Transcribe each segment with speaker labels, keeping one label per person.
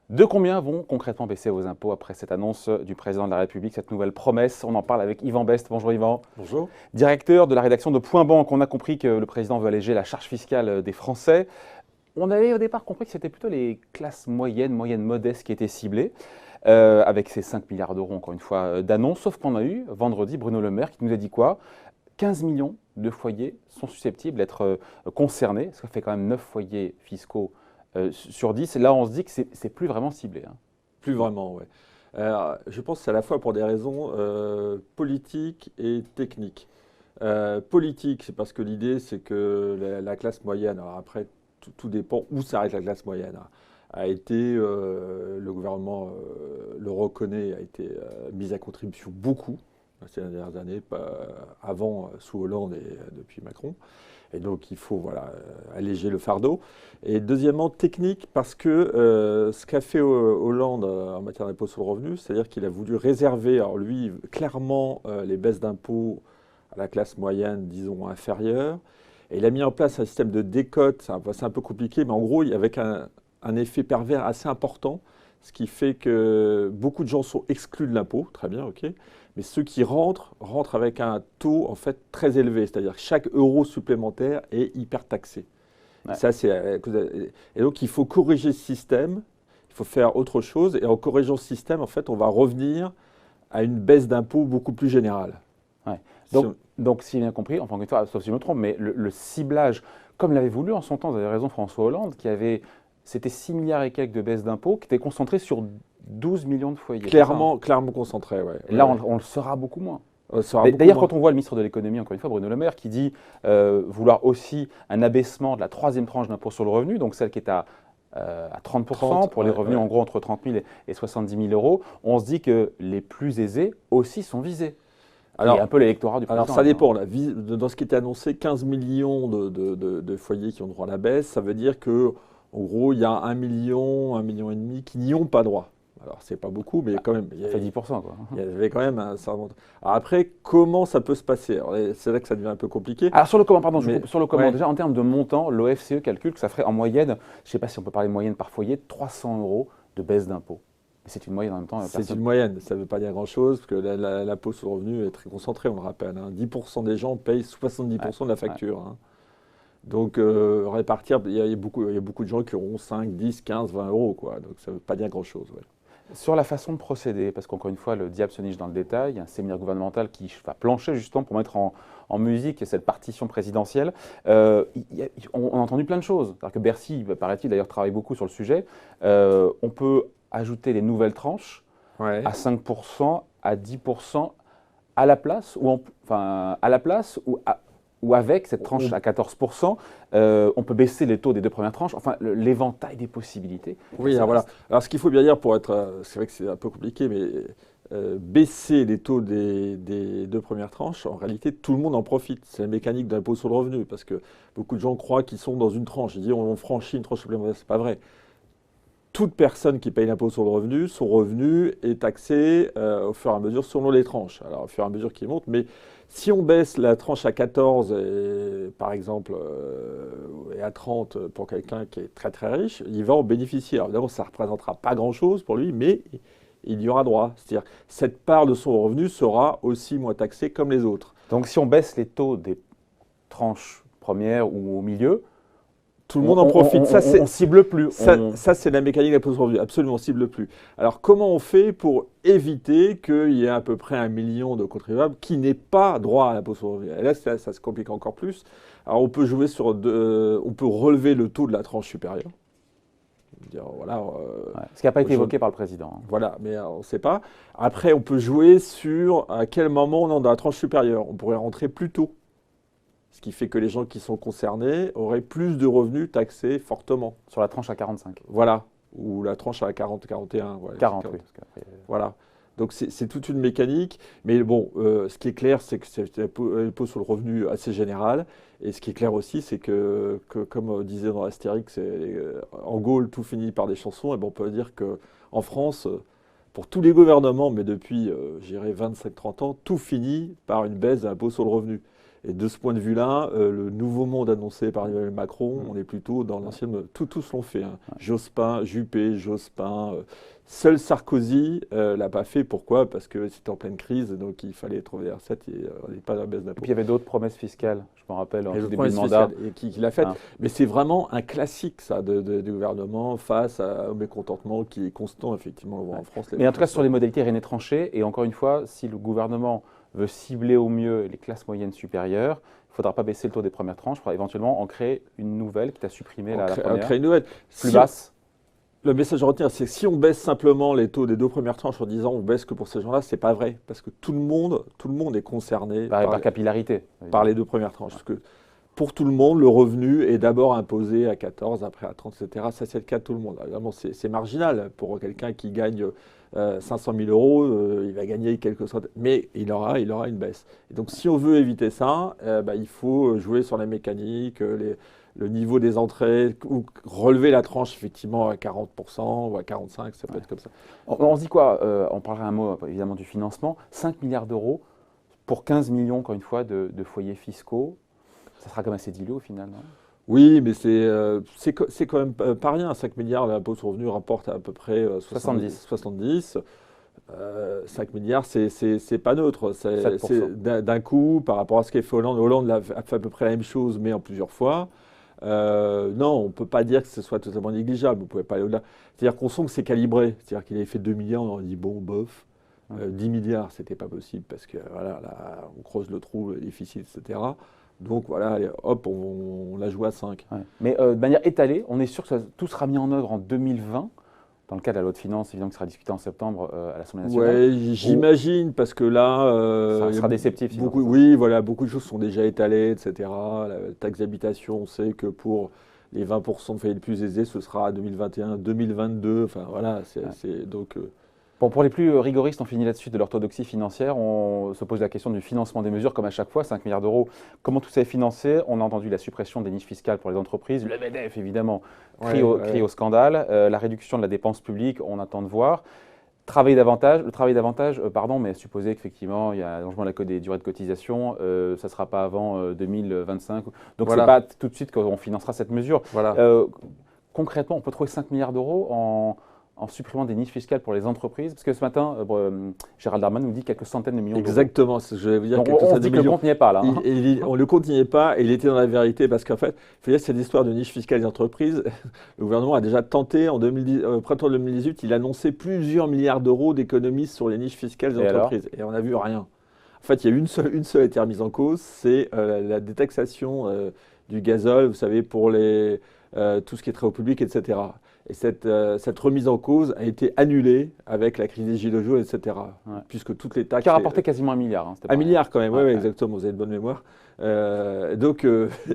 Speaker 1: De combien vont concrètement baisser vos impôts après cette annonce du président de la République, cette nouvelle promesse? On en parle avec Yvan Best. Bonjour Yvan.
Speaker 2: Bonjour.
Speaker 1: Directeur de la rédaction de Point Banque. On a compris que le président veut alléger la charge fiscale des Français. On avait au départ compris que c'était plutôt les classes moyennes modestes qui étaient ciblées, avec ces 5 milliards d'euros, encore une fois, d'annonces. Sauf qu'on a eu vendredi Bruno Le Maire qui nous a dit quoi? 15 millions de foyers sont susceptibles d'être concernés. Ça fait quand même 9 foyers fiscaux sur 10. Et là, on se dit que c'est plus vraiment ciblé. Hein.
Speaker 2: Plus vraiment, oui. Je pense que c'est à la fois pour des raisons politiques et techniques. Politique, c'est parce que l'idée, c'est que la classe moyenne, alors après, tout dépend où s'arrête la classe moyenne, hein, a été, le gouvernement le reconnaît, a été mise à contribution beaucoup ces dernières années, avant sous Hollande et depuis Macron. Et donc, il faut alléger le fardeau. Et deuxièmement, technique, parce que ce qu'a fait Hollande en matière d'impôt sur le revenu, c'est-à-dire qu'il a voulu réserver, alors lui, clairement, les baisses d'impôts à la classe moyenne, disons, inférieure. Et il a mis en place un système de décote, c'est un peu compliqué, mais en gros, avec un effet pervers assez important, ce qui fait que beaucoup de gens sont exclus de l'impôt, très bien, ok. Mais ceux qui rentrent avec un taux en fait très élevé, c'est-à-dire que chaque euro supplémentaire est hyper taxé. Ouais. Et donc il faut corriger ce système, il faut faire autre chose, et en corrigeant ce système, en fait, on va revenir à une baisse d'impôt beaucoup plus générale.
Speaker 1: Ouais. Donc, si j'ai bien compris, enfin, sauf si je me trompe, mais le ciblage, comme l'avait voulu en son temps, vous avez raison, François Hollande, c'était 6 milliards et quelques de baisse d'impôts qui étaient concentrés sur 12 millions de foyers.
Speaker 2: Clairement concentré, oui.
Speaker 1: Là, on le saura beaucoup moins. D'ailleurs, quand on voit le ministre de l'économie, encore une fois, Bruno Le Maire, qui dit vouloir aussi un abaissement de la troisième tranche d'impôt sur le revenu, donc celle qui est à 30% pour les revenus en gros entre 30 000 et 70 000 euros, on se dit que les plus aisés aussi sont visés. Alors, un peu l'électorat du président.
Speaker 2: Alors ça dépend. Dans ce qui était annoncé, 15 millions de foyers qui ont droit à la baisse, ça veut dire que en gros, il y a 1 million et demi qui n'y ont pas droit. Alors, c'est pas beaucoup, mais quand même.
Speaker 1: Ça fait 10%, quoi.
Speaker 2: Il y avait quand même un certain. Alors après, comment ça peut se passer? C'est là que ça devient un peu compliqué.
Speaker 1: Alors, sur le comment, sur le comment, déjà, en termes de montant, l'OFCE calcule que ça ferait en moyenne, je ne sais pas si on peut parler de moyenne par foyer, 300 € de baisse d'impôt. C'est une moyenne en même temps.
Speaker 2: C'est une moyenne, ça ne veut pas dire grand-chose, parce que l'impôt sur le revenu est très concentré, on le rappelle. Hein. 10% des gens payent 70% de la facture. Hein. Donc, répartir, il y a beaucoup de gens qui auront 5, 10, 15, 20 €, quoi. Donc, ça ne veut pas dire grand-chose. Ouais.
Speaker 1: Sur la façon de procéder, parce qu'encore une fois, le diable se niche dans le détail, il y a un séminaire gouvernemental qui va plancher justement pour mettre en musique cette partition présidentielle. On a entendu plein de choses. C'est-à-dire que Bercy, paraît-il, d'ailleurs, travaille beaucoup sur le sujet. On peut ajouter les nouvelles tranches à 5%, à 10%, à la place, ou avec cette tranche à 14%, on peut baisser les taux des deux premières tranches, enfin l'éventail des possibilités.
Speaker 2: Oui, voilà. Alors ce qu'il faut bien dire pour être, c'est vrai que c'est un peu compliqué, mais baisser les taux des deux premières tranches, en réalité tout le monde en profite. C'est la mécanique de l'impôt sur le revenu, parce que beaucoup de gens croient qu'ils sont dans une tranche. Ils disent on franchit une tranche supplémentaire, c'est pas vrai. Toute personne qui paye l'impôt sur le revenu, son revenu est taxé au fur et à mesure selon les tranches. Alors au fur et à mesure qu'il monte, mais si on baisse la tranche à 14, par exemple, et à 30 pour quelqu'un qui est très très riche, il va en bénéficier. Alors évidemment, ça ne représentera pas grand-chose pour lui, mais il y aura droit. C'est-à-dire cette part de son revenu sera aussi moins taxée comme les autres.
Speaker 1: Donc si on baisse les taux des tranches premières ou au milieu,
Speaker 2: tout le monde en profite.
Speaker 1: On cible plus.
Speaker 2: Ça c'est la mécanique de l'impôt sur le revenu. Absolument, on cible plus. Alors, comment on fait pour éviter qu'il y ait à peu près 1 million de contribuables qui n'aient pas droit à l'impôt sur le revenu? Et là, ça se complique encore plus. Alors, on peut jouer sur on peut relever le taux de la tranche supérieure.
Speaker 1: Ce qui n'a pas été évoqué par le président.
Speaker 2: Voilà, mais on ne sait pas. Après, on peut jouer sur à quel moment on est dans la tranche supérieure. On pourrait rentrer plus tôt. Ce qui fait que les gens qui sont concernés auraient plus de revenus taxés fortement.
Speaker 1: Sur la tranche à 45.
Speaker 2: Voilà, ou la tranche à 40, 41. Ouais,
Speaker 1: 40, oui.
Speaker 2: Voilà. Donc c'est toute une mécanique. Mais bon, ce qui est clair, c'est que c'est un impôt sur le revenu assez général. Et ce qui est clair aussi, c'est que comme disait dans Astérix, en Gaule, tout finit par des chansons. Et bon, on peut dire qu'en France, pour tous les gouvernements, mais depuis, je dirais, 25-30 ans, tout finit par une baisse de l'impôt sur le revenu. Et de ce point de vue-là, le nouveau monde annoncé par Emmanuel Macron, on est plutôt dans l'ancienne mode. Tous l'ont fait. Hein. Jospin, Juppé, Jospin. Seul Sarkozy l'a pas fait. Pourquoi? Parce que c'était en pleine crise, donc il fallait trouver des recettes et on n'est pas dans la baisse d'impôts.
Speaker 1: Et puis il y avait d'autres promesses fiscales, je me rappelle, en tout début de mandat.
Speaker 2: Qui l'a fait. Mais c'est vraiment un classique, ça, du gouvernement face au mécontentement qui est constant, effectivement, en France.
Speaker 1: Mais en tout cas, sur les modalités, rien n'est tranché. Et encore une fois, si le gouvernement veut cibler au mieux les classes moyennes supérieures, il ne faudra pas baisser le taux des premières tranches, il faudra éventuellement en créer une nouvelle, quitte à supprimer la première,
Speaker 2: créer une nouvelle.
Speaker 1: plus basse.
Speaker 2: Le message à retenir, c'est que si on baisse simplement les taux des 2 premières tranches en disant on baisse que pour ces gens-là, c'est pas vrai. Parce que tout le monde est concerné
Speaker 1: par capillarité.
Speaker 2: Par les 2 premières tranches. Parce que pour tout le monde, le revenu est d'abord imposé à 14, après à 30, etc. Ça, c'est le cas de tout le monde. Évidemment, c'est marginal. Pour quelqu'un qui gagne 500 000 euros, il va gagner quelques centaines. Mais il aura une baisse. Et donc, si on veut éviter ça, il faut jouer sur la mécanique, le niveau des entrées, ou relever la tranche effectivement à 40% ou à 45%, ça peut être comme ça.
Speaker 1: On se dit quoi? On parlera un mot évidemment du financement. 5 milliards d'euros pour 15 millions, encore une fois, de foyers fiscaux. Ça sera quand même assez dilué au final, non?
Speaker 2: Oui, mais c'est quand même pas rien. 5 milliards, l'impôt sur le revenu rapporte à peu près 70. 5 milliards, c'est pas neutre. D'un coup, par rapport à ce qu'a fait Hollande. Hollande a fait à peu près la même chose, mais en plusieurs fois. Non, on ne peut pas dire que ce soit totalement négligeable. Vous ne pouvez pas aller au-delà. C'est-à-dire qu'on sent que c'est calibré. C'est-à-dire qu'il avait fait 2 milliards, on a dit bon, bof. 10 milliards, c'était pas possible parce que voilà, là, on creuse le trou, le déficit, etc. Donc voilà, allez, hop, on l'a joué à 5.
Speaker 1: Ouais. Mais de manière étalée, on est sûr que tout sera mis en œuvre en 2020, dans le cadre de la loi de finances, évidemment, qui sera discutée en septembre à l'Assemblée nationale.
Speaker 2: Oui, j'imagine, parce que là…
Speaker 1: ça sera déceptif.
Speaker 2: Oui, voilà, beaucoup de choses sont déjà étalées, etc. La taxe d'habitation, on sait que pour les 20% de foyers les plus aisés, ce sera 2021, 2022. Enfin voilà, donc…
Speaker 1: Bon, pour les plus rigoristes, on finit là-dessus de l'orthodoxie financière. On se pose la question du financement des mesures, comme à chaque fois, 5 milliards d'euros. Comment tout ça est financé? On a entendu la suppression des niches fiscales pour les entreprises. Le MEDEF, évidemment, crie au scandale. La réduction de la dépense publique, on attend de voir. Le travail d'avantage, mais supposer qu'effectivement, il y a un allongement des durées de cotisation, ça ne sera pas avant 2025. Donc, ce n'est pas tout de suite qu'on financera cette mesure.
Speaker 2: Voilà.
Speaker 1: Concrètement, on peut trouver 5 milliards d'euros en supprimant des niches fiscales pour les entreprises? Parce que ce matin, Gérald Darmanin nous dit quelques centaines de millions d'euros.
Speaker 2: Exactement, je vais vous dire.
Speaker 1: Donc on se dit que le compte n'y est pas là.
Speaker 2: On le compte n'y est pas et il était dans la vérité parce qu'en fait, il faut dire cette histoire de niche fiscale des entreprises, le gouvernement a déjà tenté en printemps 2018, il annonçait plusieurs milliards d'euros d'économies sur les niches fiscales des entreprises. Et on n'a vu rien. En fait, il y a une seule a été remise en cause, c'est la détaxation du gazole, vous savez, pour tout ce qui est très haut public, etc. Et cette remise en cause a été annulée avec la crise des gilets jaunes, etc. Ouais. Puisque toutes les taxes…
Speaker 1: Qui a rapporté quasiment 1 milliard. Hein,
Speaker 2: 1 milliard quand même, oui, exactement, vous avez de bonne mémoire. Donc,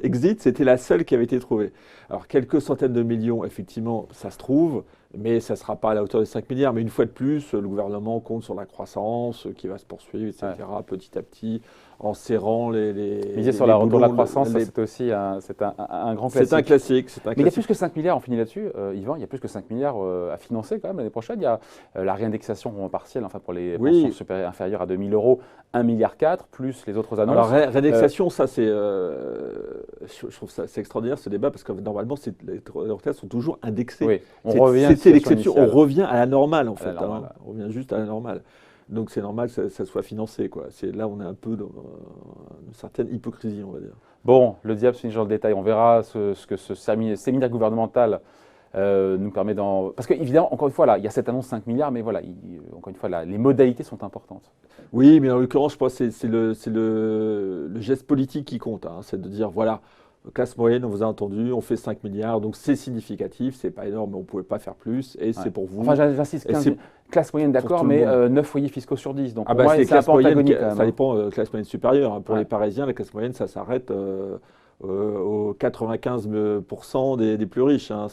Speaker 2: Exit, c'était la seule qui avait été trouvée. Alors, quelques centaines de millions, effectivement, ça se trouve, mais ça ne sera pas à la hauteur des 5 milliards. Mais une fois de plus, le gouvernement compte sur la croissance qui va se poursuivre, etc., petit à petit, en serrant
Speaker 1: miser sur la retour de la croissance, c'est aussi un grand classique.
Speaker 2: C'est un classique.
Speaker 1: Mais il y a plus que 5 milliards, on finit là-dessus, Yvan, il y a plus que 5 milliards à financer quand même l'année prochaine. Il y a la réindexation partielle, enfin pour les pensions inférieures à 2 000 euros, 1,4 milliard, plus les autres annonces.
Speaker 2: Alors, réindexation, ça c'est… je trouve ça c'est extraordinaire ce débat parce que normalement, les retraites sont toujours indexées.
Speaker 1: Oui,
Speaker 2: c'était l'exception, on revient à la normale en fait. On revient juste à la normale. Donc c'est normal que ça soit financé, quoi. Là, on est un peu dans une certaine hypocrisie, on va dire.
Speaker 1: Bon, le diable se niche dans le détail. On verra ce que ce séminaire gouvernemental nous permet d'en… Parce qu'évidemment, encore une fois, là, il y a cette annonce 5 milliards, mais voilà, encore une fois, là, les modalités sont importantes.
Speaker 2: Oui, mais en l'occurrence, je pense que c'est le geste politique qui compte. Hein. C'est de dire, voilà, classe moyenne, on vous a entendu, on fait 5 milliards, donc c'est significatif, c'est pas énorme, mais on ne pouvait pas faire plus, et c'est pour vous.
Speaker 1: Enfin, j'insiste, classe moyenne, d'accord, mais 9 foyers fiscaux sur 10. Donc, pour moi, c'est un peu antagonique quand même.
Speaker 2: Ça dépend, classe moyenne supérieure. Pour les Parisiens, la classe moyenne, ça s'arrête aux 95% des plus riches. Hein.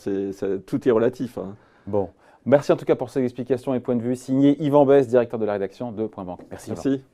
Speaker 2: Tout est relatif. Hein.
Speaker 1: Bon. Merci en tout cas pour ces explications et points de vue. Signé Yvan Besse, directeur de la rédaction de Point Banque. Merci.
Speaker 2: Merci.